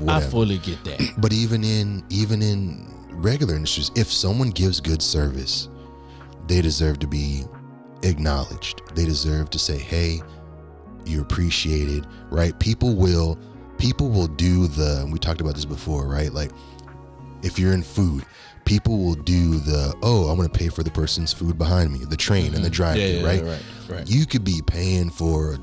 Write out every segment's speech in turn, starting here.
whatever. I fully get that. But even in regular industries, if someone gives good service, they deserve to be acknowledged. They deserve to say, hey, you're appreciated, right? People will do we talked about this before, right? Like if you're in food, people will do I'm going to pay for the person's food behind me, the train and the drive-thru, right? You could be paying for a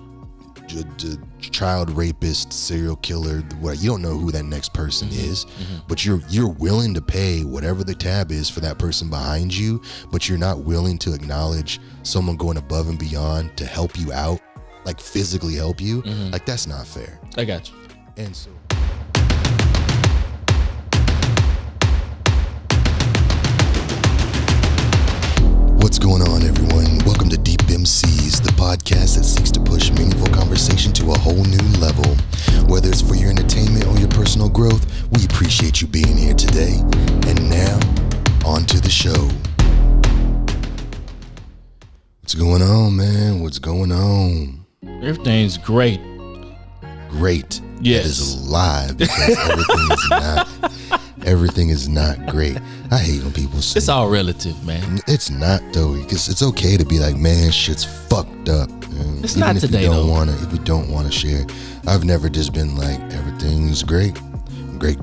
child rapist, serial killer, you don't know who that next person is, but you're willing to pay whatever the tab is for that person behind you, but you're not willing to acknowledge someone going above and beyond to help you out, like physically help you. Like that's not fair. I got you. And so what's going on, everyone? Welcome to Deep MCs, the podcast that seeks to push meaningful conversation to a whole new level. Whether it's for your entertainment or your personal growth, we appreciate you being here today. And now, on to the show. What's going on, man? What's going on? Everything's great. Great. Yes. That is a lie, because everything is not great. I hate when people say it's all relative, man. It's not though, because it's okay to be like, man, shit's fucked up. It's not today though. If you don't want to share, I've never just been like, everything's great, great,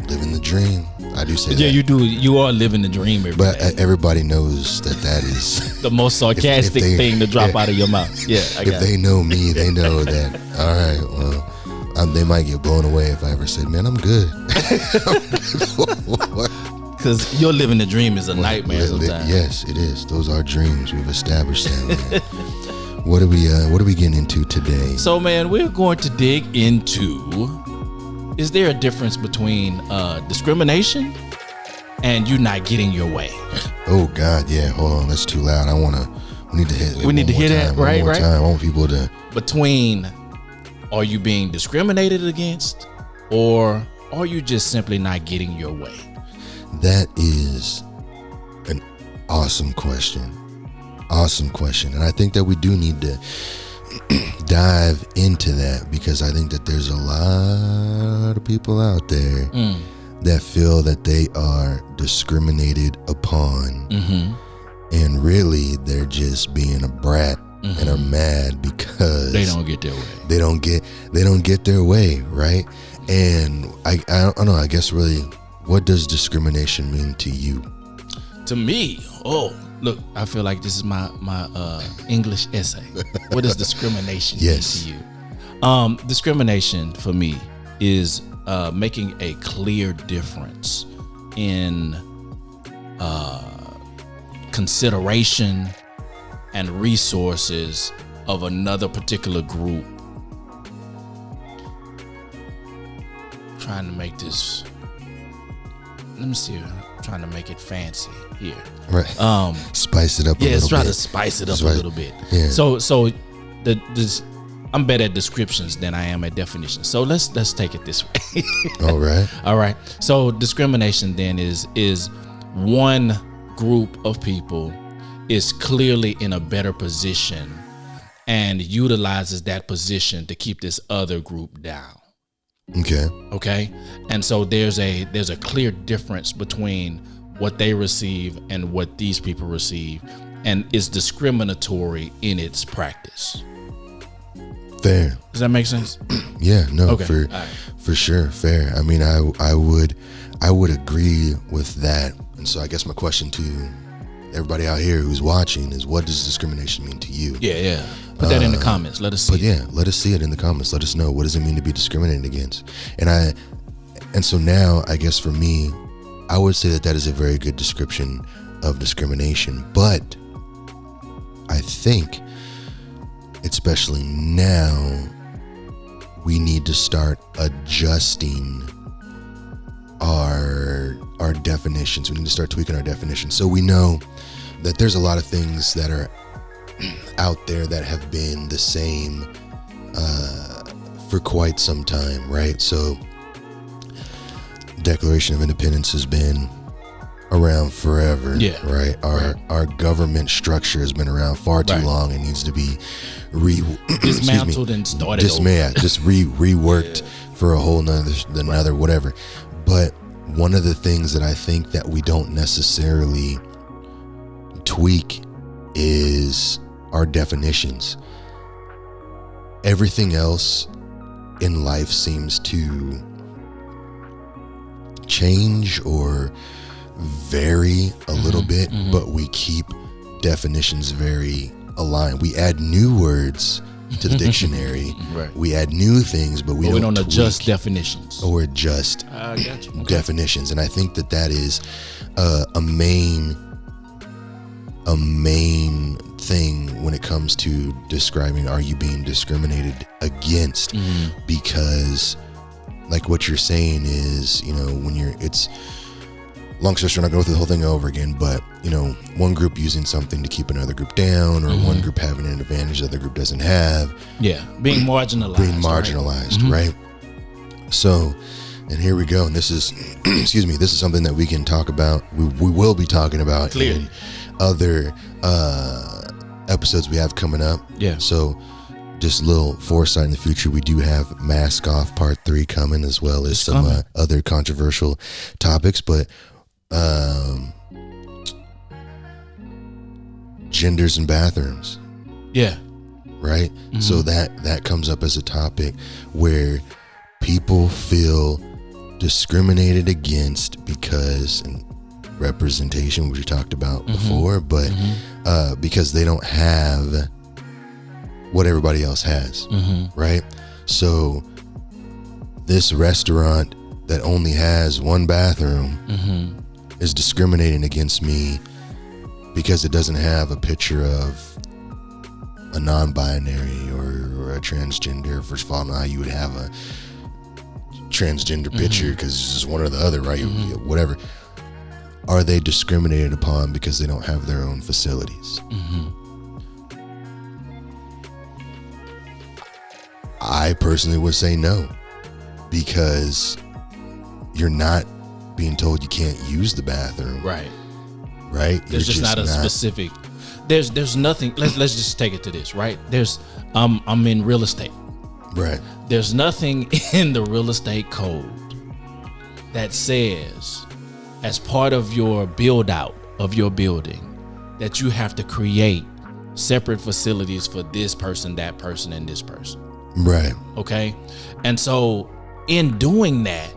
living the dream. I do say that. Yeah, you do. You are living the dream every day. But everybody knows that is the most sarcastic thing to drop out of your mouth. Yeah, if they know me, they know that. All right, well. They might get blown away if I ever said, man, I'm good. Because your living the dream is a nightmare sometimes. Yes, it is. Those are dreams. We've established that. What are we getting into today? So, man, we're going to dig into, is there a difference between discrimination and you not getting your way? Oh, God, yeah. Hold on. That's too loud. We need to hit it. We need to hear that, right? One more time. I want people to. Between, are you being discriminated against, or are you just simply not getting your way? That is an awesome question. And I think that we do need to dive into that, because I think that there's a lot of people out there that feel that they are discriminated upon. And really they're just being a brat and are mad because they don't get their way. They don't get their way, right? And I don't know, I guess really, what does discrimination mean to you? To me, look, I feel like this is my English essay. What does discrimination mean to you? Discrimination for me is making a clear difference in consideration and resources of another particular group. Trying to make this, let me see, I'm trying to make it fancy here. Right. Spice it up a little bit. Yeah, let's try to spice it up a little bit. Yeah. So I'm better at descriptions than I am at definitions. So let's take it this way. All right. So discrimination then is one group of people is clearly in a better position and utilizes that position to keep this other group down. Okay. And so there's a clear difference between what they receive and what these people receive, and it's discriminatory in its practice. Fair. Does that make sense? Yeah, no, okay. For sure, fair. I mean, I would agree with that. And so I guess my question to everybody out here who's watching is, what does discrimination mean to you? Yeah. Put that in the comments. Let us see. Let us see it in the comments. Let us know, what does it mean to be discriminated against? And so now, I guess for me, I would say that is a very good description of discrimination. But I think, especially now, we need to start adjusting our definitions. We need to start tweaking our definitions. So we know that there's a lot of things that are out there that have been the same for quite some time, right? So Declaration of Independence has been around forever, right? Our government structure has been around far too long. It needs to be dismantled and started reworked for a whole another whatever. But one of the things that I think that we don't necessarily tweak is our definitions. Everything else in life seems to change or vary a little bit, but we keep definitions very aligned. We add new words to the dictionary. Right. We add new things, but we don't adjust definitions or adjust definitions. And I think that is a main thing when it comes to describing, are you being discriminated against? Because like what you're saying is, when it's long story short, I'm not going to go through the whole thing over again, but one group using something to keep another group down, or one group having an advantage the other group doesn't have. Yeah, being marginalized. Right? So, and here we go. And this is, excuse me, this is something that we can talk about. We will be talking about in other episodes we have coming up. Yeah. So, just a little foresight in the future. We do have Mask Off Part 3 coming, as well as some other controversial topics, but genders and bathrooms. Yeah. Right? So that comes up as a topic where people feel discriminated against because, and representation, which we talked about before, but because they don't have what everybody else has, right? So this restaurant that only has one bathroom is discriminating against me because it doesn't have a picture of a non-binary or a transgender. First of all, I don't know how you would have a transgender picture, because it's just one or the other, right? Whatever. Are they discriminated upon because they don't have their own facilities? I personally would say no, because you're not being told you can't use the bathroom. Right. There's just not a specific. There's nothing. Let's just take it to this. Right. I'm in real estate. Right. There's nothing in the real estate code that says, as part of your build out of your building, that you have to create separate facilities for this person, that person, and this person. Right. Okay. And so in doing that,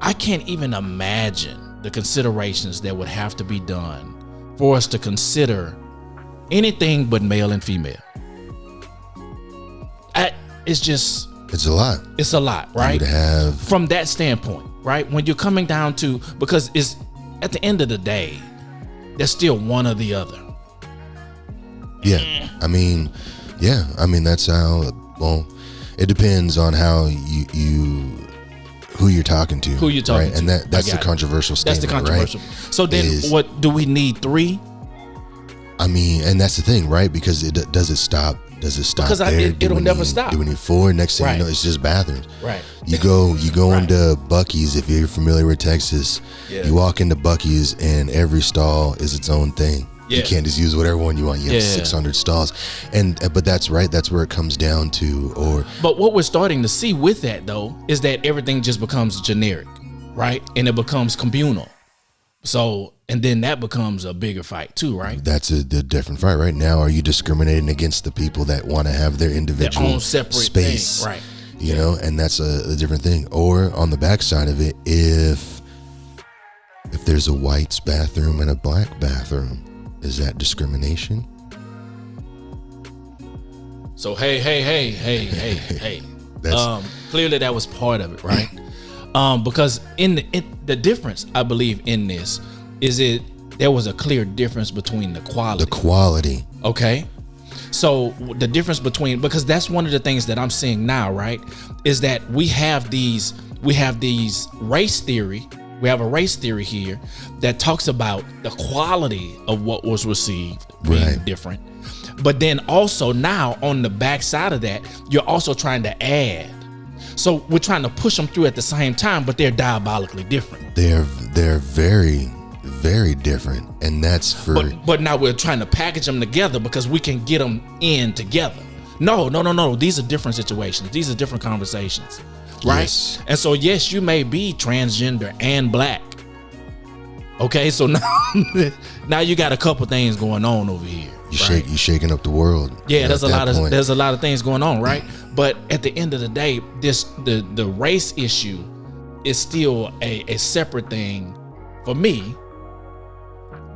I can't even imagine the considerations that would have to be done for us to consider anything but male and female. It's a lot. It's a lot, right? From that standpoint, right? When you're coming down to, because it's at the end of the day, there's still one or the other. Yeah. I mean, that's how, well, it depends on how who you're talking to. Right? And that's the controversial statement. That's the controversial. Right? So then what do we need 3? I mean, and that's the thing, right? Because does it stop because there? It'll never stop. Do we need 4? Next thing you know, it's just bathrooms. Right. You go into Buc-ee's, if you're familiar with Texas. Yeah. You walk into Buc-ee's and every stall is its own thing. Yeah. You can't just use whatever one you want. You have 600 stalls, but that's right. That's where it comes down to. But what we're starting to see with that, though, is that everything just becomes generic, right? And it becomes communal. So, and then that becomes a bigger fight too, right? That's a different fight. Right now, are you discriminating against the people that want to have their individual their own separate space, thing, right? You know, and that's a different thing. Or on the backside of it, if there's a white's bathroom and a black bathroom, is that discrimination? So hey. Clearly that was part of it, right? Because in the difference, I believe in this is there was a clear difference between the quality. The quality. Okay. So the difference between, because that's one of the things that I'm seeing now, right? Is that we have these race theory. We have a race theory here that talks about the quality of what was received being different. But then also now on the backside of that, you're also trying to add. So we're trying to push them through at the same time, but they're diabolically different. They're very, very different. And that's for... But now we're trying to package them together because we can get them in together. No. These are different situations. These are different conversations. right? Yes. And so, yes, you may be transgender and black. Okay, so now you got a couple things going on over here. You shaking up the world. Yeah, there's a lot of things going on, right? But at the end of the day, the race issue is still a separate thing for me,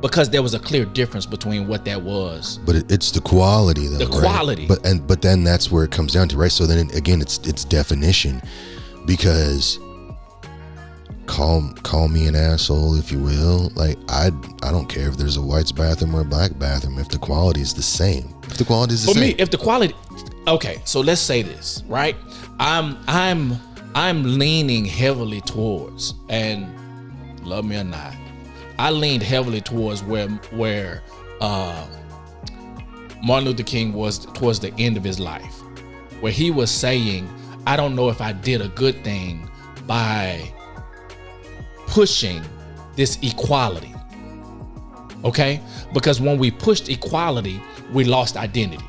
because there was a clear difference between what that was. But it's the quality, though. The quality. But then that's where it comes down to, right? So then again, it's definition, because call me an asshole if you will. Like I don't care if there's a white's bathroom or a black bathroom if the quality is the same. If the quality is the same. For me, if the quality, okay. So let's say this, right? I'm leaning heavily towards, and love me or not, I leaned heavily towards where Martin Luther King was towards the end of his life, where he was saying, I don't know if I did a good thing by pushing this equality. Okay? Because when we pushed equality, we lost identity.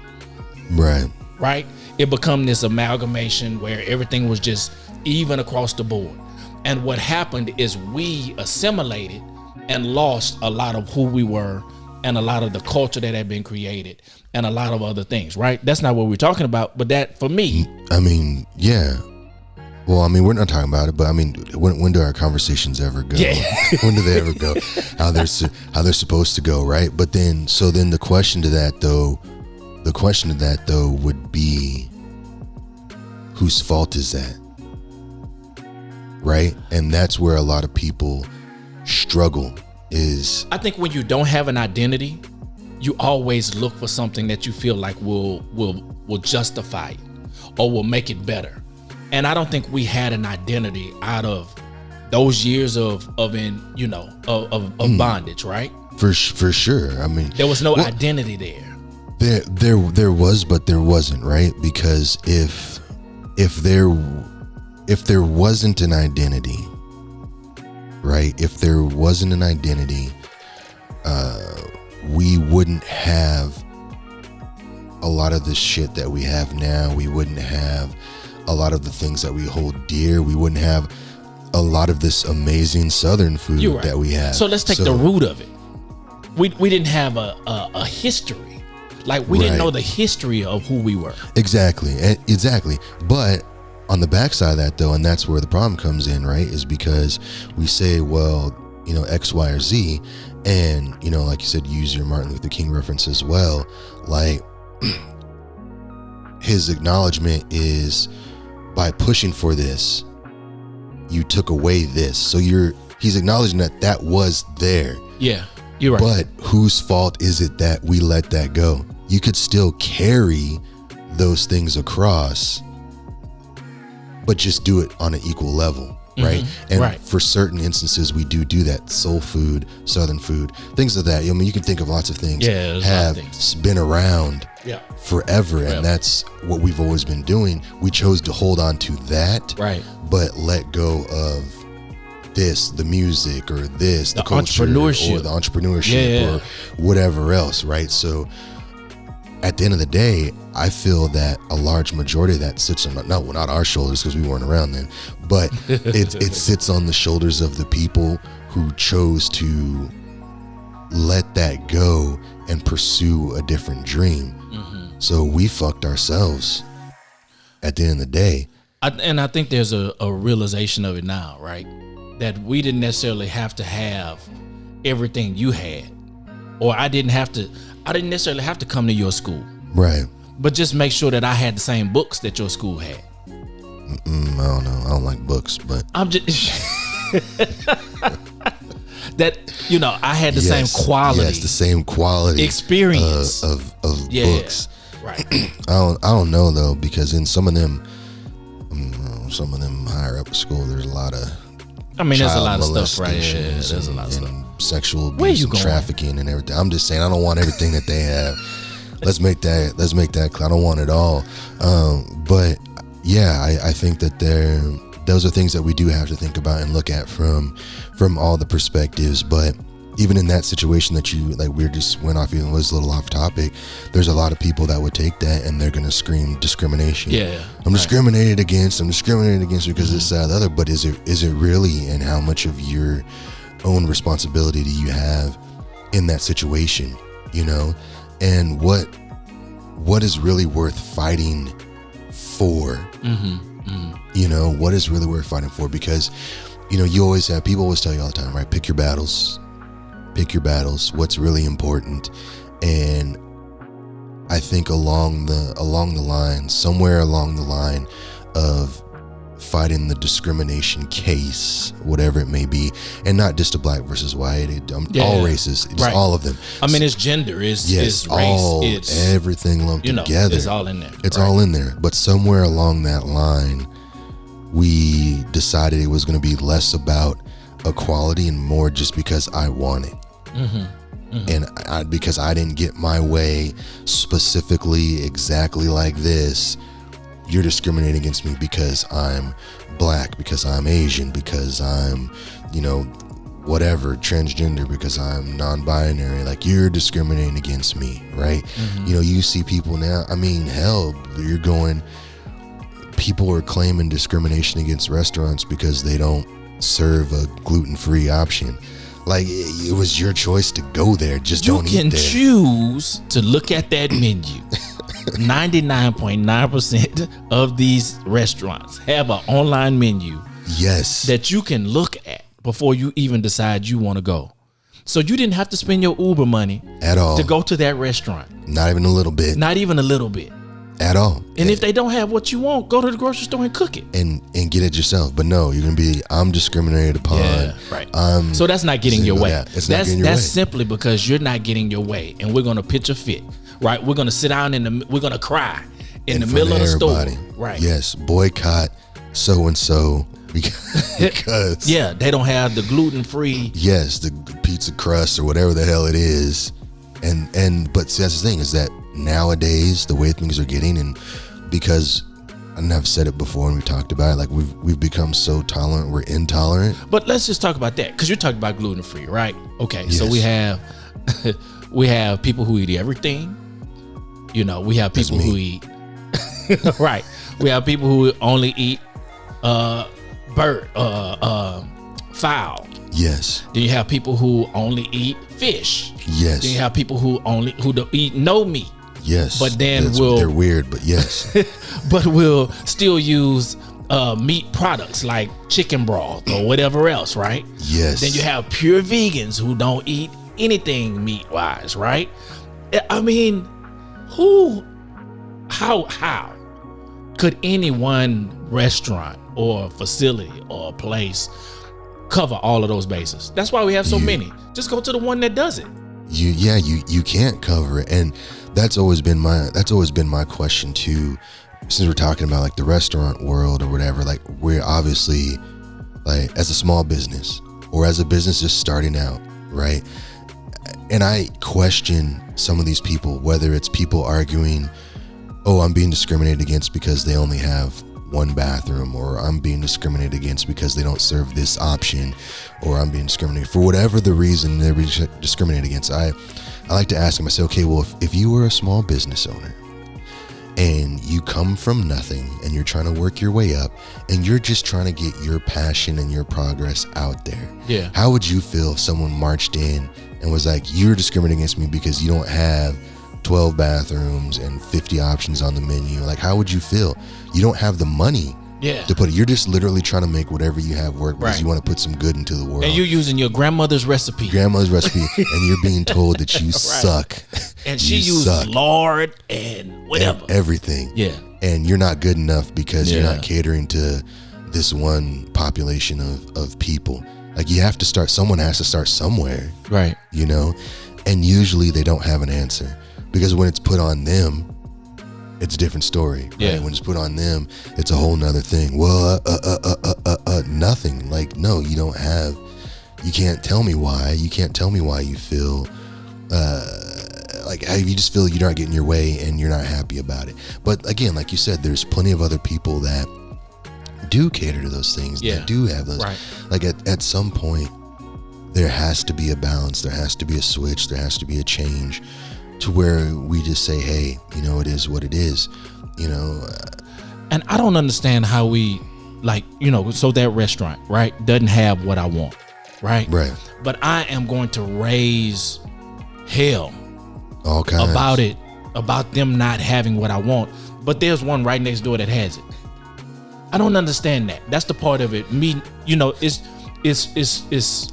Right? It become this amalgamation where everything was just even across the board. And what happened is we assimilated and lost a lot of who we were and a lot of the culture that had been created and a lot of other things, right? That's not what we're talking about, but that for me. I mean, yeah. Well, I mean, we're not talking about it, but I mean, when do our conversations ever go? Yeah. When do they ever go? How they're supposed to go, right? But then, so then the question to that though would be, whose fault is that? Right? And that's where a lot of people struggle is. I think when you don't have an identity, you always look for something that you feel like will justify it or will make it better. And I don't think we had an identity out of those years of bondage, right? For sure. I mean, there was no identity there. There was, but there wasn't, right? Because if there wasn't an identity, right? If there wasn't an identity, we wouldn't have a lot of the shit that we have now. We wouldn't have a lot of the things that we hold dear. We wouldn't have a lot of this amazing Southern food that we have. So let's take the root of it. We didn't have a history. Like we didn't know the history of who we were. Exactly. But on the backside of that though, and that's where the problem comes in, right? Is because we say, well, X, Y, or Z, and like you said, use your Martin Luther King reference as well. Like his acknowledgement is, by pushing for this, you took away this. So he's acknowledging that was there. Yeah, you're right. But whose fault is it that we let that go? You could still carry those things across, but just do it on an equal level, right? And for certain instances, we do that. Soul food, Southern food, things like that. I mean, you can think of lots of things have been around forever, and that's what we've always been doing. We chose to hold on to that, but let go of this, the music, or this, the culture, entrepreneurship, or the entrepreneurship, or whatever else, right? So at the end of the day, I feel that a large majority of that sits on not our shoulders, because we weren't around then, but it sits on the shoulders of the people who chose to let that go and pursue a different dream. So we fucked ourselves at the end of the day. I think there's a realization of it now, right? That we didn't necessarily have to have everything you had, or I didn't necessarily have to come to your school. Right. But just make sure that I had the same books that your school had. I don't know. I don't like books, but I'm just that I had the same quality. Yes, the same quality experience of books. Right. I don't know though, because in some of them higher up at school, there's a lot of there's a lot of stuff, right? Yeah, there's a lot of stuff. Sexual abuse and trafficking and everything. I'm just saying, I don't want everything that they have. Let's make that clear. I don't want it all. But yeah, I think that those are things that we do have to think about and look at from all the perspectives. But even in that situation that you like, we just went off, even was a little off topic. There's a lot of people that would take that and they're gonna scream discrimination. Yeah, I'm discriminated against because this, that, the other. But is it really? And how much of your own responsibility do you have in that situation? You know, and what is really worth fighting for? You know, what is really worth fighting for? Because, you know, you always have, people always tell you all the time, right? Pick your battles, what's really important. And I think somewhere along the line of fighting the discrimination case, whatever it may be, and not just a black versus white, all races, just all of them. I mean, it's gender, it's race, it's everything lumped together. It's all in there. It's all in there. But somewhere along that line, we decided it was going to be less about equality and more just because I want it. And because I didn't get my way specifically exactly like this, you're discriminating against me because I'm black, because I'm Asian, because I'm, you know, whatever, transgender, because I'm non-binary. Like, you're discriminating against me, right? You know, you see people now, I mean, hell, people are claiming discrimination against restaurants because they don't serve a gluten-free option. Like, it was your choice to go there. Just don't eat there. You can choose to look at that menu. 99.9% of these restaurants have an online menu. Yes. That you can look at before you even decide you want to go. So you didn't have to spend your Uber money at all to go to that restaurant. Not even a little bit. Not even a little bit. At all. And if they don't have what you want, go to the grocery store and cook it. And get it yourself. But no, you're going to be, I'm discriminated upon. Yeah, right. So that's not getting your way. Yeah, it's not getting your way. That's simply because you're not getting your way. And we're going to pitch a fit, right? We're going to sit down we're going to cry in the middle of the store. Right. Yes. Boycott so-and-so because. Yeah, they don't have the gluten-free. Yes, the pizza crust or whatever the hell it is. But see, that's the thing, is that nowadays the way things are getting, and because, and I've said it before and we talked about it, like we've become so tolerant, we're intolerant. But let's just talk about that, because you're talking about gluten free, right? Okay, yes. So we have people who eat everything. You know, we have people who eat right. We have people who only eat fowl. Yes. Then you have people who only eat fish. Yes. Then you have people who don't eat no meat. Yes. But then they're weird, but yes. But we'll still use meat products like chicken broth or whatever else, right? Yes. Then you have pure vegans who don't eat anything meat wise, right? I mean, how could any one restaurant or facility or place cover all of those bases? That's why we have so many. Just go to the one that does it. You can't cover it. And that's always been my question too, since we're talking about like the restaurant world or whatever. Like, we're obviously, like, as a small business or as a business just starting out, right? And I question some of these people, whether it's people arguing, oh, I'm being discriminated against because they only have one bathroom, or I'm being discriminated against because they don't serve this option, or I'm being discriminated for whatever the reason they're being discriminated against. I like to ask them, I say, okay, well, if you were a small business owner and you come from nothing and you're trying to work your way up and you're just trying to get your passion and your progress out there, how would you feel if someone marched in and was like, you're discriminating against me because you don't have 12 bathrooms and 50 options on the menu? Like, how would you feel? You don't have the money to put it. You're just literally trying to make whatever you have work because you want to put some good into the world. And you're using your grandmother's recipe. And you're being told that you suck. And she used lard and whatever. Everything. Yeah. And you're not good enough because you're not catering to this one population of people. Like, you have to start, someone has to start somewhere. Right. You know? And usually they don't have an answer. Because when it's put on them, it's a different story. Right? Yeah. When it's put on them, it's a whole nother thing. Well, nothing. Like, no, you don't have, you can't tell me why. You can't tell me why you feel, like, you just feel you're not getting your way and you're not happy about it. But again, like you said, there's plenty of other people that do cater to those things. That do have those. Right. Like, at some point, there has to be a balance. There has to be a switch. There has to be a change to where we just say, hey, it is what it is, And I don't understand how we, so that restaurant, right, doesn't have what I want, right? Right. But I am going to raise hell all kinds about them not having what I want. But there's one right next door that has it. I don't understand that. That's the part of it. It's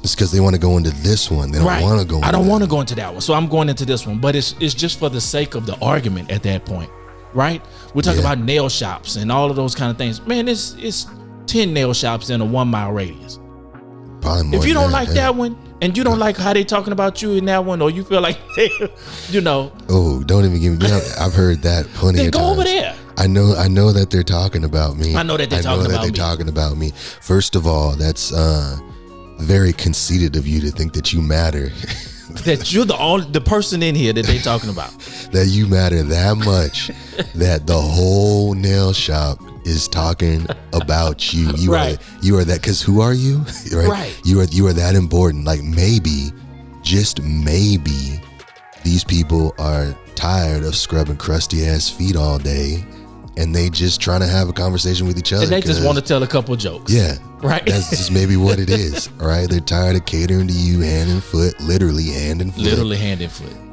because they want to go into this one. They don't want to go into I don't want to go into that one. So I'm going into this one. But it's just for the sake of the argument at that point. Right? We're talking about nail shops and all of those kind of things. Man, it's 10 nail shops in a 1 mile radius. Probably more. If you don't like that one and you don't like how they talking about you in that one, or you feel like oh, don't even give me I've heard that plenty of times. Go over there. I know that they're talking about me. I know that they're talking about me. First of all, that's very conceited of you to think that you matter. That you're the person in here that they talking about. That you matter that much that the whole nail shop is talking about you. You are that, because who are you? Right. You are that important. Like just maybe these people are tired of scrubbing crusty ass feet all day, and they just trying to have a conversation with each other. And they just want to tell a couple jokes. Yeah. Right. That's just maybe what it is. All right. They're tired of catering to you hand and foot, literally hand and foot.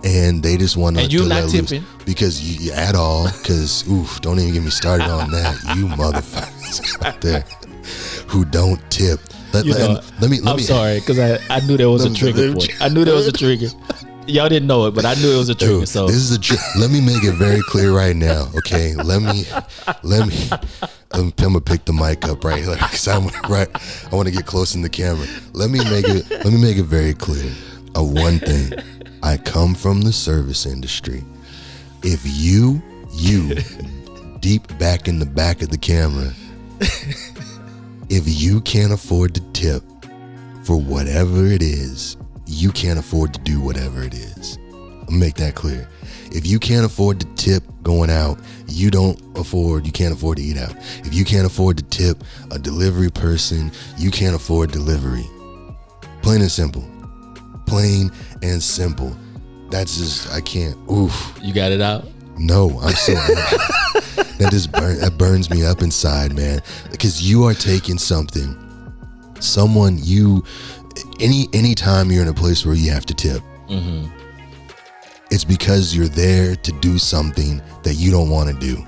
And they just want to. And you not tipping because you at all. Because don't even get me started on that. You motherfuckers out there who don't tip. Let me. I'm sorry, because I knew there was a trigger point. I knew there was a trigger. Y'all didn't know it, but I knew it was a trigger. So this is let me make it very clear right now, okay? Let me. I'm gonna pick the mic up right here, because I want to get close in the camera. Let me make it very clear. One thing, I come from the service industry. If you deep back in the back of the camera, if you can't afford to tip for whatever it is, you can't afford to do whatever it is. I'll make that clear. If you can't afford to tip going out, you can't afford to eat out. If you can't afford to tip a delivery person, you can't afford delivery. Plain and simple. Plain and simple. That's just, I can't. Oof. You got it out? No, I'm so that burns me up inside, man. Because you are taking something. Anytime you're in a place where you have to tip, it's because you're there to do something that you don't want to do.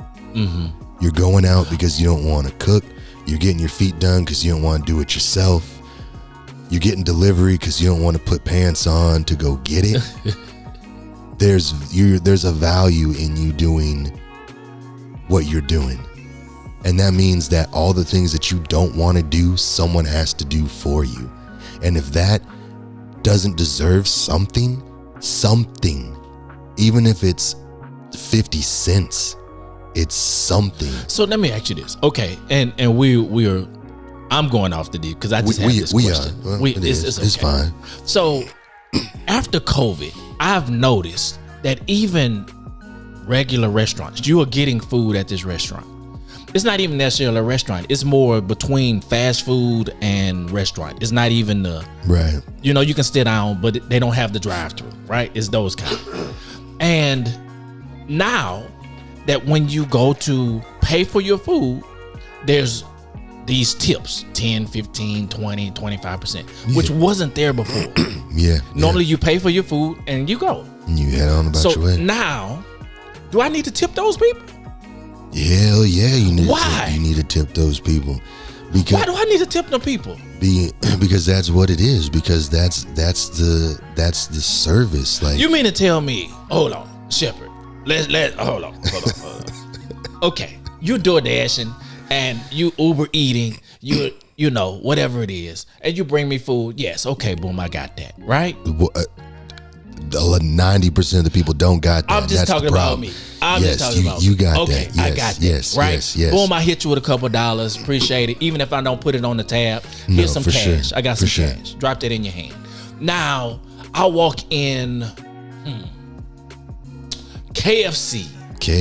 You're going out because you don't want to cook. You're getting your feet done because you don't want to do it yourself. You're getting delivery because you don't want to put pants on to go get it. There's a value in you doing what you're doing. And that means that all the things that you don't want to do, someone has to do for you. And if that doesn't deserve something, even if it's 50 cents, it's something. So let me ask you this. Okay. And I'm going off the deep because I just have this question. Well, it's fine. So after COVID, I've noticed that even regular restaurants, you are getting food at this restaurant. It's not even necessarily a restaurant. It's more between fast food and restaurant. It's not even right. You can sit down, but they don't have the drive-through, right? It's those kind. And now that when you go to pay for your food, there's these tips, 10, 15, 20, 25%, which wasn't there before. Normally you pay for your food and you go. And you head on about your way. So now, do I need to tip those people? Hell yeah, you need. Why? You need to tip those people. Because why do I need to tip them people? Because that's what it is. Because that's the service. Like, you mean to tell me? Hold on, Shepherd. Hold on. Okay, you DoorDashing and you Uber eating. You know whatever it is, and you bring me food. Yes, okay, boom, I got that. Right. 90% of the people don't got that. I'm just talking about me. You got okay, that. Yes, I got that. Yes, right? Yes. Boom, I hit you with a couple $. Appreciate it. Even if I don't put it on the tab, here's some cash. Sure. I got some cash. Drop that in your hand. Now, I walk in KFC.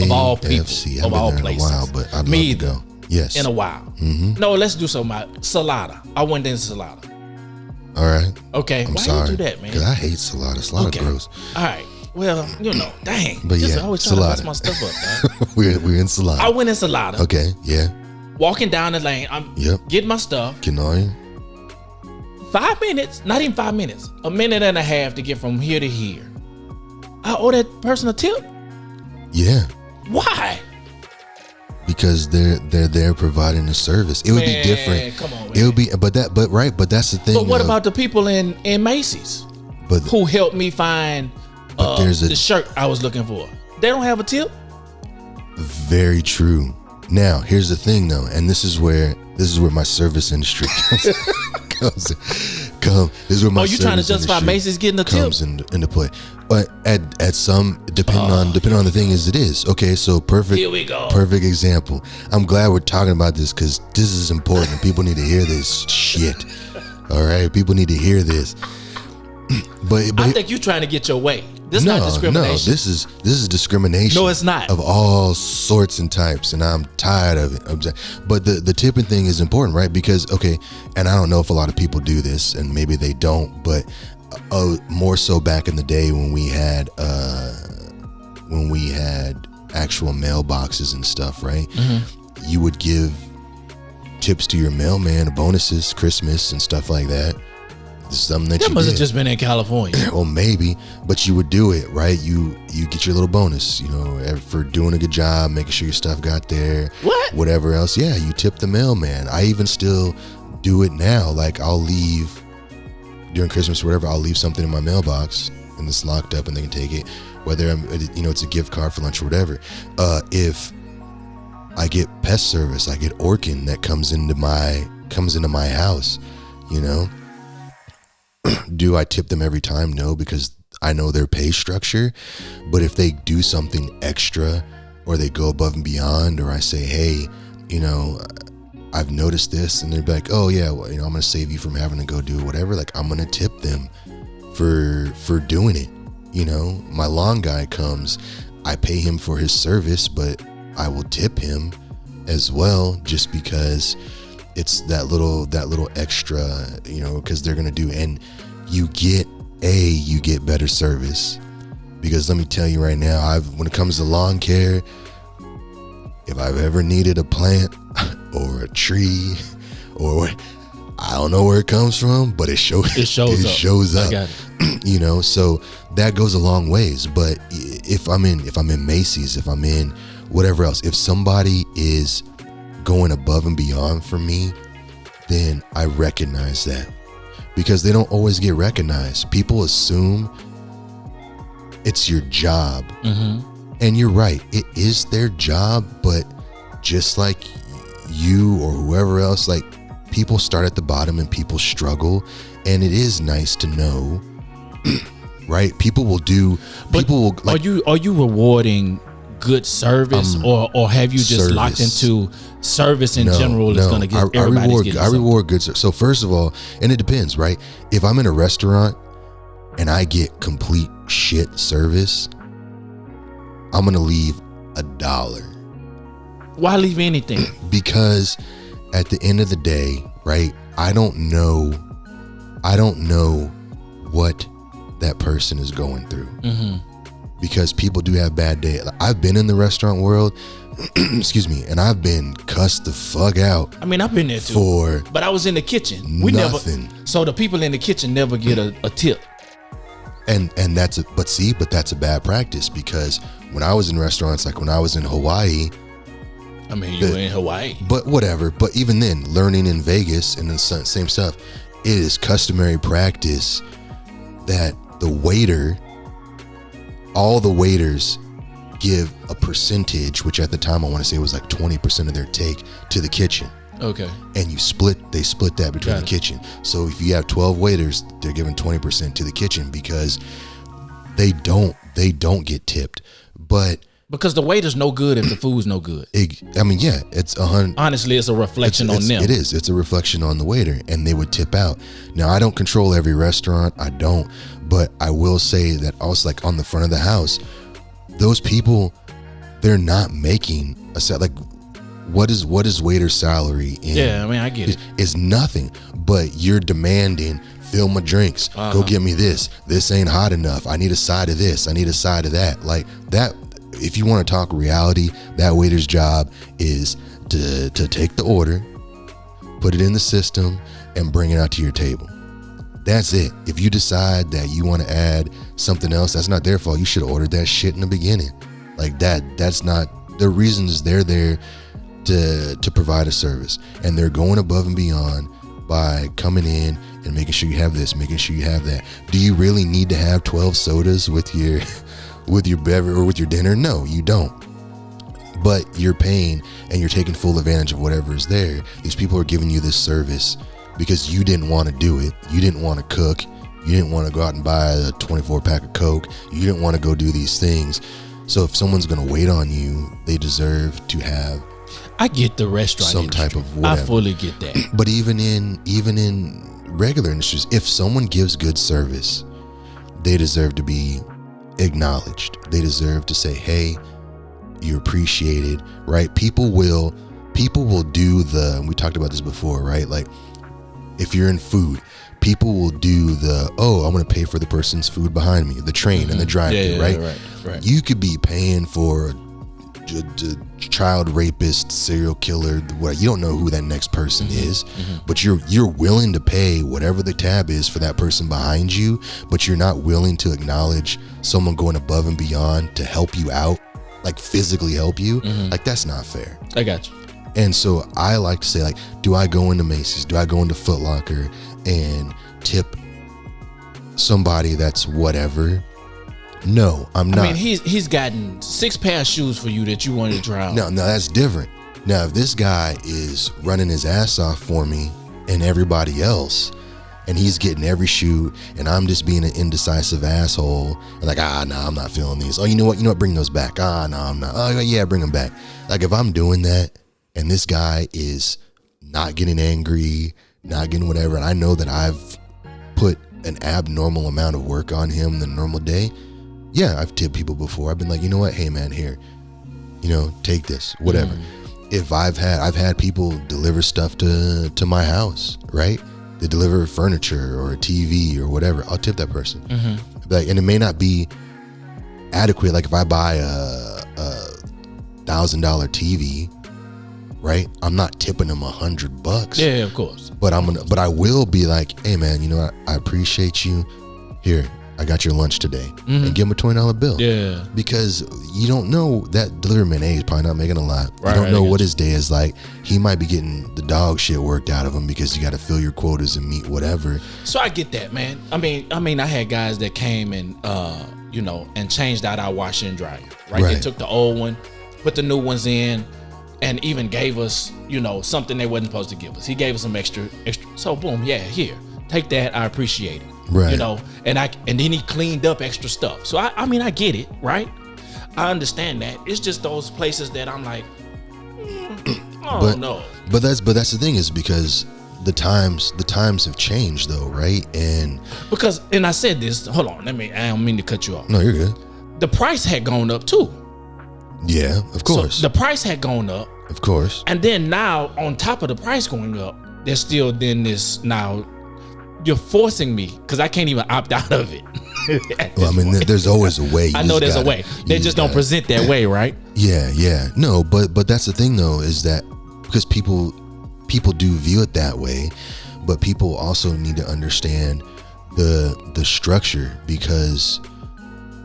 Of all people. Of all places. In a while, but I'd love to go. Yes. In a while. Mm-hmm. No, let's do something about Salada. I went in Salada. All right. Okay. I'm Why sorry. you do that, man? Because I hate salada. Salada gross. All right. Well, dang. But Just yeah, always trying to salada. mess my stuff up, dog. we're in salada. I went in salada. Okay. Yeah. Walking down the lane. I'm getting my stuff. Canoeing. 5 minutes, not even 5 minutes, a minute and a half to get from here to here. I owe that person a tip? Yeah. Why? Because they're there providing a service. It would be different. Come on, man. It would be, but that's the thing. But what about the people in Macy's who helped me find the shirt I was looking for? They don't have a tip? Very true. Now, here's the thing though, and this is where my service industry comes. This is where my you trying to justify Macy's getting a tip? Comes into play. But at some depending on the thing it is. Okay, so perfect. Here we go. Perfect example. I'm glad we're talking about this because this is important. People need to hear this shit. All right, people need to hear this. But I think you're trying to get your way. This is not discrimination. No, this is discrimination. No, it's not. Of all sorts and types, and I'm tired of it. But the tipping thing is important, right? Because and I don't know if a lot of people do this, and maybe they don't, but more so back in the day when we had actual mailboxes and stuff, right? Mm-hmm. You would give tips to your mailman, bonuses, Christmas, and stuff like that. Something that you must have just been in California. Well, maybe, but you would do it, right? You get your little bonus, for doing a good job, making sure your stuff got there. What? Whatever else. Yeah, you tip the mailman. I even still do it now. Like I'll leave during Christmas or whatever. I'll leave something in my mailbox and it's locked up and they can take it. Whether it's a gift card for lunch or whatever. If I get pest service, I get Orkin that comes into my house, Do I tip them every time? No, because I know their pay structure. But if they do something extra or they go above and beyond, or I say, hey, I've noticed this, and they're like, oh yeah, well, I'm going to save you from having to go do whatever. Like I'm going to tip them for doing it. My lawn guy comes, I pay him for his service, but I will tip him as well, just because it's that little extra, because they're gonna do, and you get better service. Because let me tell you right now, when it comes to lawn care, if I've ever needed a plant or a tree, or I don't know where it comes from, but it shows up. I got it. So that goes a long ways. But if I'm in Macy's, if I'm in whatever else, if somebody is going above and beyond for me, then I recognize that, because they don't always get recognized. People assume it's your job. Mm-hmm. And you're right, it is their job, but just like you or whoever else, like people start at the bottom and people struggle, and it is nice to know, right? People will like, are you rewarding good service, or have you just locked into service in general is going to get everybody? I reward good service. So first of all, and it depends, right? If I'm in a restaurant and I get complete shit service, I'm going to leave $1. Why leave anything? Because at the end of the day, right, I don't know what that person is going through. Mm-hmm. Because people do have bad days. I've been in the restaurant world, excuse me, and I've been cussed the fuck out. I mean, I've been there too. But I was in the kitchen. So the people in the kitchen never get a tip. And that's a bad practice, because when I was in restaurants, like when I was in Hawaii. I mean, you were in Hawaii. But whatever. But even then, learning in Vegas and the same stuff, it is customary practice that all the waiters give a percentage, which at the time I want to say was like 20% of their take, to the kitchen. Okay. And they split that between the kitchen. So if you have 12 waiters, they're giving 20% to the kitchen, because they don't get tipped. But because the waiter's no good if the food's no good. It's 100. Honestly, it's a reflection on them. It is. It's a reflection on the waiter, and they would tip out. Now, I don't control every restaurant. I don't. But I will say that also, like on the front of the house, those people, they're not making a set. Like, what is waiter salary? Yeah, I mean, I get it. It's nothing. But you're demanding fill my drinks, go get me this ain't hot enough, I need a side of this, I need a side of that. Like that, if you want to talk reality, that waiter's job is to take the order, put it in the system, and bring it out to your table. That's it. If you decide that you want to add something else, that's not their fault. You should have ordered that shit in the beginning. Like that's not the reasons. They're there to provide a service, and they're going above and beyond by coming in and making sure you have this, making sure you have that. Do you really need to have 12 sodas with your beverage or with your dinner? No, you don't. But you're paying and you're taking full advantage of whatever is there. These people are giving you this service because you didn't want to do it. You didn't want to cook. You didn't want to go out and buy a 24 pack of Coke. You didn't want to go do these things. So if someone's going to wait on you, they deserve to have. I get the restaurant some industry. type of whatever. I fully get that. But even in regular industries, if someone gives good service, they deserve to be acknowledged. They deserve to say, hey, you're appreciated, right? People will do we talked about this before, right? Like if you're in food, people will do I'm going to pay for the person's food behind me, the train and the drive-thru, right? You could be paying for a child rapist, serial killer, you don't know who that next person is, but you're willing to pay whatever the tab is for that person behind you, but you're not willing to acknowledge someone going above and beyond to help you out, like physically help you. Like that's not fair. I got you. And so I like to say, like, do I go into Macy's, do I go into Foot Locker and tip somebody that's whatever? No, I'm not. I mean, he's gotten 6 pair of shoes for you that you wanted to try on. No, that's different. Now, if this guy is running his ass off for me and everybody else, and he's getting every shoe, and I'm just being an indecisive asshole, and like, I'm not feeling these. Oh, you know what? Bring those back. No, I'm not. Oh, yeah, bring them back. Like, if I'm doing that, and this guy is not getting angry, not getting whatever, and I know that I've put an abnormal amount of work on him than a normal day, yeah, I've tipped people before. I've been like, you know what? Hey, man, here, take this, whatever. If I've had people deliver stuff to my house, right? They deliver furniture or a TV or whatever, I'll tip that person. Like, and it may not be adequate. Like if I buy a $1,000 TV, right? I'm not tipping them $100. Yeah, of course. But I will be like, hey man, I appreciate you. Here, I got your lunch today, and give him a $20 bill. Yeah. Because you don't know, that delivery man A is probably not making a lot. You don't know what his day is like. He might be getting the dog shit worked out of him because you got to fill your quotas and meet whatever. So I get that, man. I mean, I had guys that came and and changed out our washer and dryer. Right? They took the old one, put the new ones in, and even gave us, something they wasn't supposed to give us. He gave us some extra. So boom, yeah, here, take that. I appreciate it. Right. And then he cleaned up extra stuff. So I get it, right? I understand that. It's just those places that I'm like, no. But that's the thing, is because the times have changed though, right? And I said this, hold on, I don't mean to cut you off. No, you're good. The price had gone up too. Yeah, of course. So the price had gone up. Of course. And then now, on top of the price going up, there's still then this now. You're forcing me because I can't even opt out of it. Well, I mean, there's always a way. I know there's a way. They just don't present that way, right? Yeah. No, but that's the thing though, is that because people do view it that way, but people also need to understand the structure, because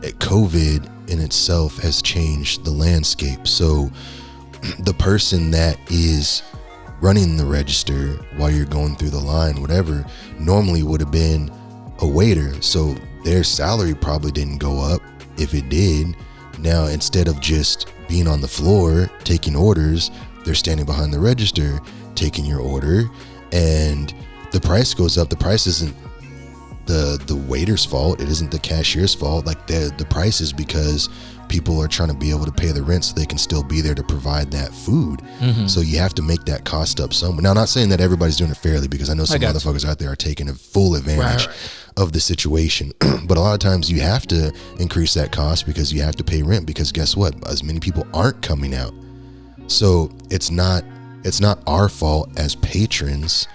COVID in itself has changed the landscape. So the person that is running the register while you're going through the line, whatever, normally would have been a waiter. So their salary probably didn't go up. If it did, now instead of just being on the floor taking orders, they're standing behind the register taking your order, and the price goes up. The price isn't the waiter's fault. It isn't the cashier's fault. Like the price is because people are trying to be able to pay the rent so they can still be there to provide that food. So you have to make that cost up somewhere. Now, I'm not saying that everybody's doing it fairly, because I know some motherfuckers out there are taking a full advantage of the situation. But a lot of times you have to increase that cost because you have to pay rent, because guess what? As many people aren't coming out. So it's not our fault as patrons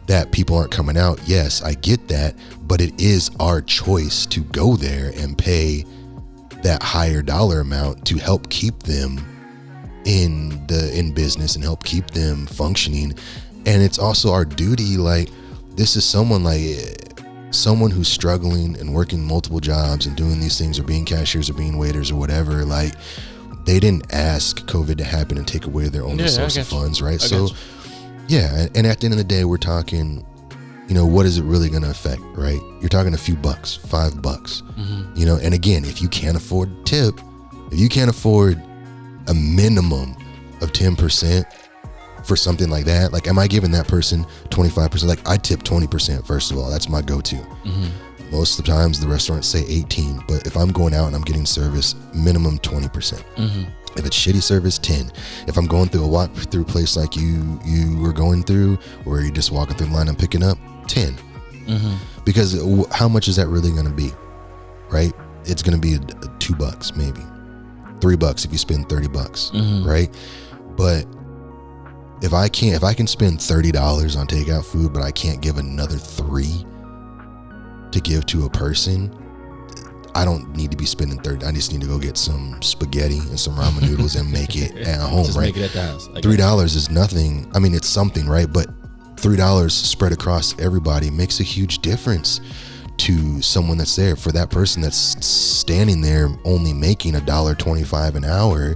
that people aren't coming out. Yes, I get that, but it is our choice to go there and pay that higher dollar amount to help keep them in business and help keep them functioning. And it's also our duty. Like, this is someone who's struggling and working multiple jobs and doing these things, or being cashiers or being waiters or whatever. Like, they didn't ask COVID to happen and take away their only source of funds, right? So yeah, and at the end of the day, we're talking, what is it really going to affect, right? You're talking a few bucks, $5, and again, if you can't afford tip, if you can't afford a minimum of 10% for something like that, like, am I giving that person 25%? Like, I tip 20%, first of all. That's my go-to. Most of the times the restaurants say 18, but if I'm going out and I'm getting service, minimum 20%. If it's shitty service, 10. If I'm going through a walk-through place like you were going through, or you're just walking through the line and picking up, 10. Because how much is that really going to be, right? It's going to be $2 maybe, $3 if you spend $30, right? But if I can spend $30 on takeout food, but I can't give another $3 to give to a person, I don't need to be spending $30. I just need to go get some spaghetti and some ramen noodles and make it at home, just right? Make it at the house. $3 is nothing. I mean, it's something, right? But $3 spread across everybody makes a huge difference to someone that's there. For that person that's standing there only making $1.25 an hour,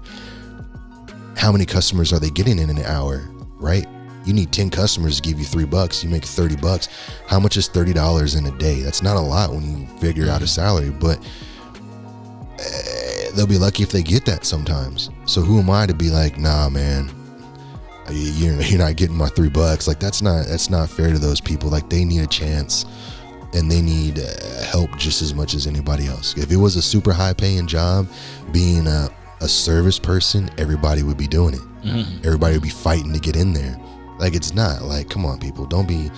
how many customers are they getting in an hour, right? You need 10 customers to give you $3. You make $30. How much is $30 in a day? That's not a lot when you figure out a salary, but they'll be lucky if they get that sometimes. So who am I to be like, nah, man, you're not getting my $3. Like, that's not fair to those people. Like, they need a chance, and they need help just as much as anybody else. If it was a super high paying job, being a service person, everybody would be doing it. Everybody would be fighting to get in there. Like, it's not. Like, come on, people, don't be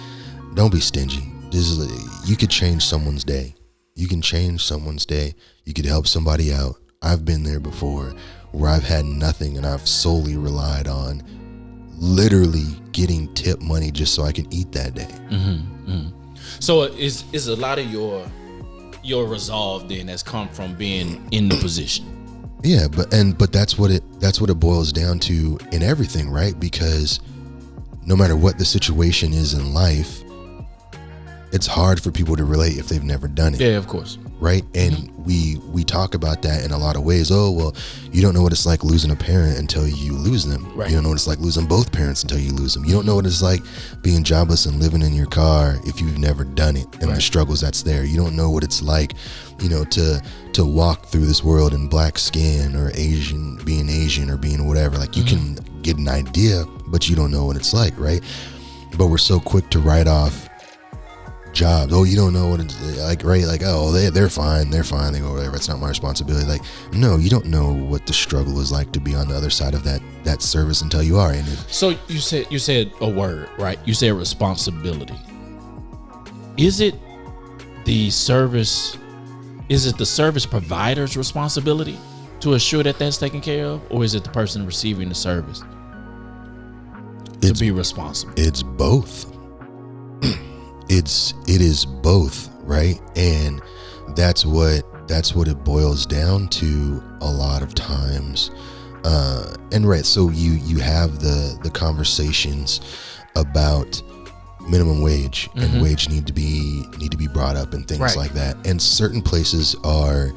stingy. You could change someone's day. You can change someone's day. You could help somebody out. I've been there before, where I've had nothing and I've solely relied on literally getting tip money just so I can eat that day. So is a lot of your resolve then has come from being in the position? Yeah, but that's what it boils down to in everything, right? Because no matter what the situation is in life, it's hard for people to relate if they've never done it. Yeah, of course. Right? And we talk about that in a lot of ways. Oh, well, you don't know what it's like losing a parent until you lose them. Right. You don't know what it's like losing both parents until you lose them. You don't know what it's like being jobless and living in your car if you've never done it, and the struggles that's there. You don't know what it's like, to walk through this world in black skin, or being Asian or being whatever. Like, you can get an idea, but you don't know what it's like, right? But we're so quick to write off jobs. Oh, you don't know what it's like, right? Like, oh, they're fine, they go whatever, it's not my responsibility. Like, no, you don't know what the struggle is like to be on the other side of that service until you are in it. So you said a word, right? You said responsibility. Is it the service provider's responsibility to assure that that's taken care of, or is it the person receiving the service to be responsible? It's both. It is both, right? And that's what it boils down to a lot of times. And right, so you have the conversations about minimum wage and wage need to be brought up and things like that. And certain places are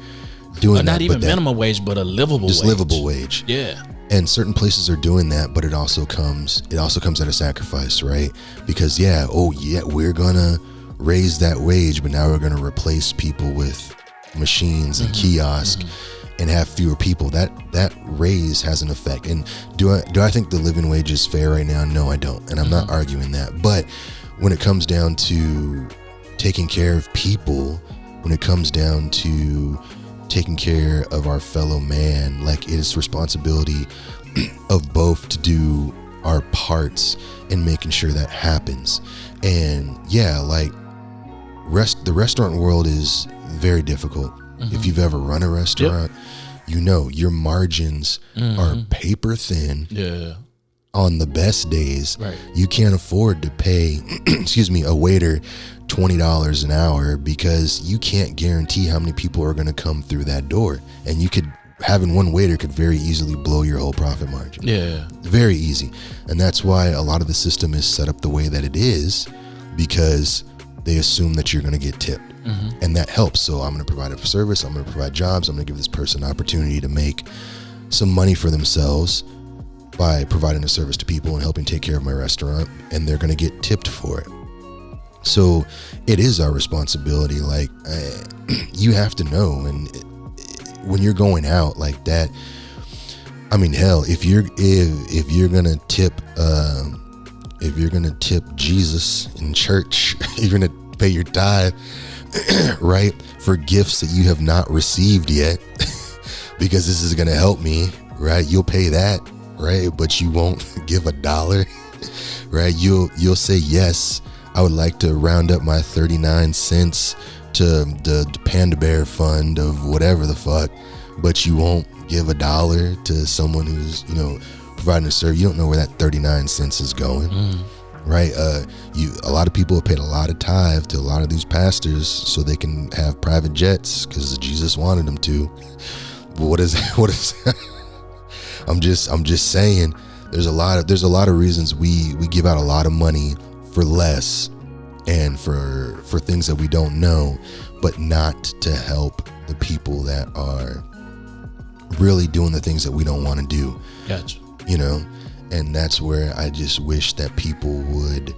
doing not even minimum wage, but a livable wage. Just livable wage. Yeah. And certain places are doing that, but it also comes at a sacrifice, right? Because we're gonna raise that wage, but now we're gonna replace people with machines and kiosks and have fewer people. That raise has an effect. And do I think the living wage is fair right now? No, I don't. And I'm not arguing that. But when it comes down to taking care of people, when it comes down to taking care of our fellow man, like, it is responsibility of both to do our parts in making sure that happens. And like, the restaurant world is very difficult. If you've ever run a restaurant, your margins are paper thin. Yeah. on the best days, right, you can't afford to pay, a waiter $20 an hour, because you can't guarantee how many people are going to come through that door. And having one waiter could very easily blow your whole profit margin. Yeah. Very easy. And that's why a lot of the system is set up the way that it is, because they assume that you're going to get tipped. And that helps. So I'm going to provide a service. I'm going to provide jobs. I'm going to give this person an opportunity to make some money for themselves by providing a service to people and helping take care of my restaurant. And they're going to get tipped for it. So it is our responsibility. Like, you have to know. And when you're going out like that, I mean, hell, if you're going to tip, if you're going to tip Jesus in church, you're going to pay your tithe, right, for gifts that you have not received yet, because this is going to help me, right? You'll pay that, right? But you won't give $1, right? You'll say, yes, I would like to round up my 39 cents to the Panda Bear fund of whatever the fuck, but you won't give $1 to someone who's, providing a service. You don't know where that 39 cents is going. Right? A lot of people have paid a lot of tithe to a lot of these pastors so they can have private jets because Jesus wanted them to. But what is I'm just saying, there's a lot of reasons we give out a lot of money for less and for things that we don't know, but not to help the people that are really doing the things that we don't want to do. Gotcha. And that's where I just wish that people would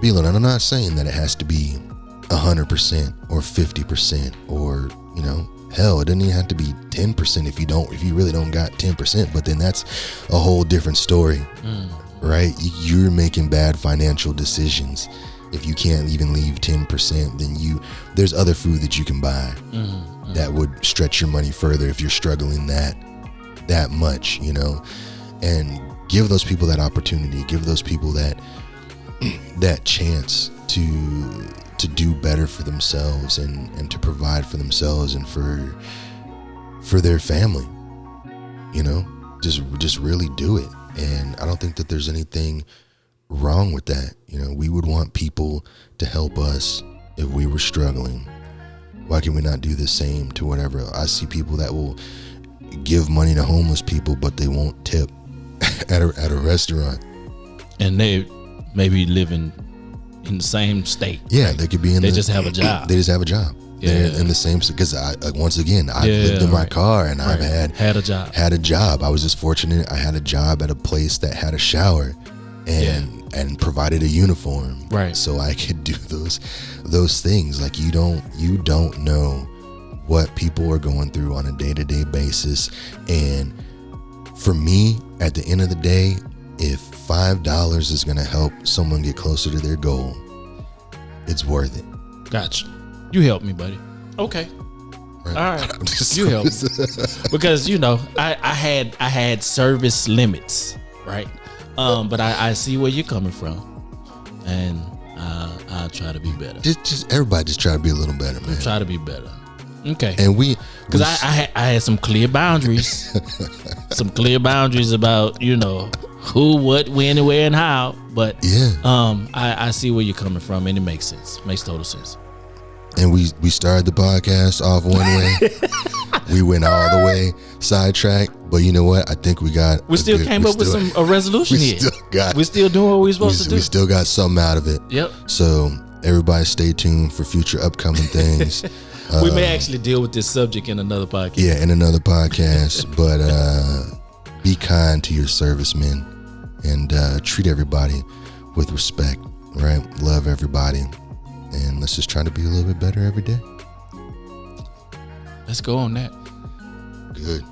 be. And I'm not saying that it has to be 100% or 50% or, hell, it doesn't even have to be 10% if you really don't got 10%, but then that's a whole different story, right? You're making bad financial decisions. If you can't even leave 10%, then there's other food that you can buy that would stretch your money further if you're struggling that much, and give those people that opportunity, give those people that chance to do better for themselves and to provide for themselves and for their family, just really do it. And I don't think that there's anything wrong with that. We would want people to help us if we were struggling. Why can we not do the same to whatever? I see people that will give money to homeless people, but they won't tip at a restaurant, and they maybe living in the same state. Yeah, right? They could be They just have a job. They just have a job. Yeah. They're in the same, because once again, I've lived in my car and I've had a job. I was just fortunate. I had a job at a place that had a shower and provided a uniform. Right. So I could do those things. Like you don't know what people are going through on a day-to-day basis. And for me, at the end of the day, if $5 is going to help someone get closer to their goal, it's worth it. Gotcha. You helped me, buddy. Okay. Right. All right. You helped me. Because, I had service limits, right? But I see where you're coming from. And I'll try to be better. Just everybody just try to be a little better, man. Try to be better. Okay. And because I had some clear boundaries, about who, what, when, where, and how. But I see where you're coming from, and it makes sense. Makes total sense. And we started the podcast off one way. We went all the way sidetracked, but you know what? I think we still came up with a resolution here. We're still doing what we're supposed to do. We still got something out of it. Yep. So everybody stay tuned for future upcoming things. We may actually deal with this subject in another podcast. Yeah, in another podcast. But be kind to your servicemen and treat everybody with respect, right? Love everybody. And let's just try to be a little bit better every day. Let's go on that. Good.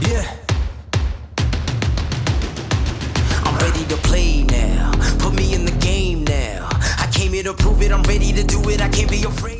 Yeah. I'm ready to play now. Put me in the game now. I came here to prove it. I'm ready to do it. I can't be afraid.